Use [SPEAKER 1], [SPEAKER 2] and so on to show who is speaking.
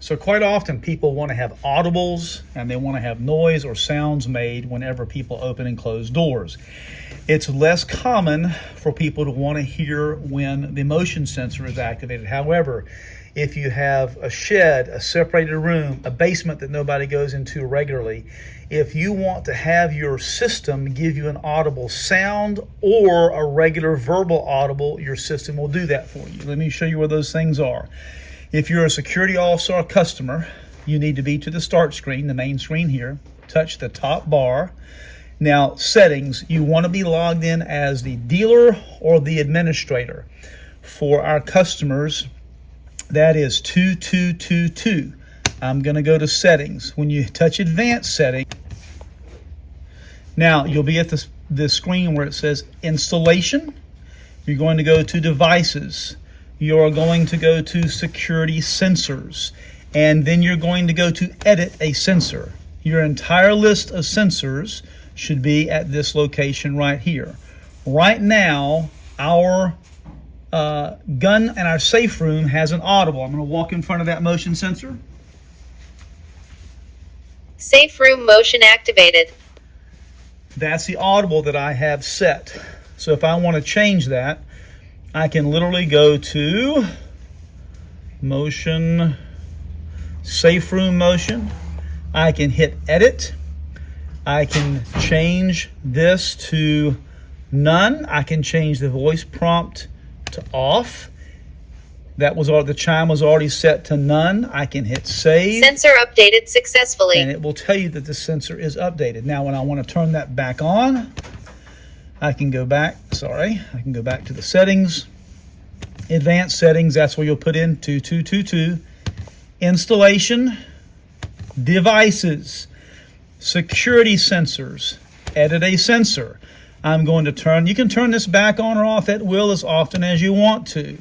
[SPEAKER 1] So quite often people want to have audibles and they want to have noise or sounds made whenever people open and close doors. It's less common for people to want to hear when the motion sensor is activated. However, if you have a shed, a separated room, a basement that nobody goes into regularly, if you want to have your system give you an audible sound or a regular verbal audible, your system will do that for you. Let me show you where those things are. If you're a Security All-Star customer, you need to be to the start screen, the main screen here, touch the top bar. Now, settings, you want to be logged in as the dealer or the administrator. For our customers, that is 2222. I'm going to go to settings. When you touch advanced setting, now you'll be at this screen where it says installation. You're going to go to devices. You're going to go to security sensors, and then you're going to go to edit a sensor. Your entire list of sensors should be at this location right here. Right now, our gun and our safe room has an audible. I'm going to walk in front of that motion sensor.
[SPEAKER 2] Safe room motion activated.
[SPEAKER 1] That's the audible that I have set. So if I want to change that, I can literally go to motion, safe room motion. I can hit edit. I can change this to none. I can change the voice prompt to off. That was all, the chime was already set to none. I can hit save.
[SPEAKER 2] Sensor updated successfully.
[SPEAKER 1] And it will tell you that the sensor is updated. Now when I want to turn that back on, I can go back, I can go back to the settings, advanced settings, that's where you'll put in 2222, installation, devices, security sensors, edit a sensor. I'm going to you can turn this back on or off at will as often as you want to.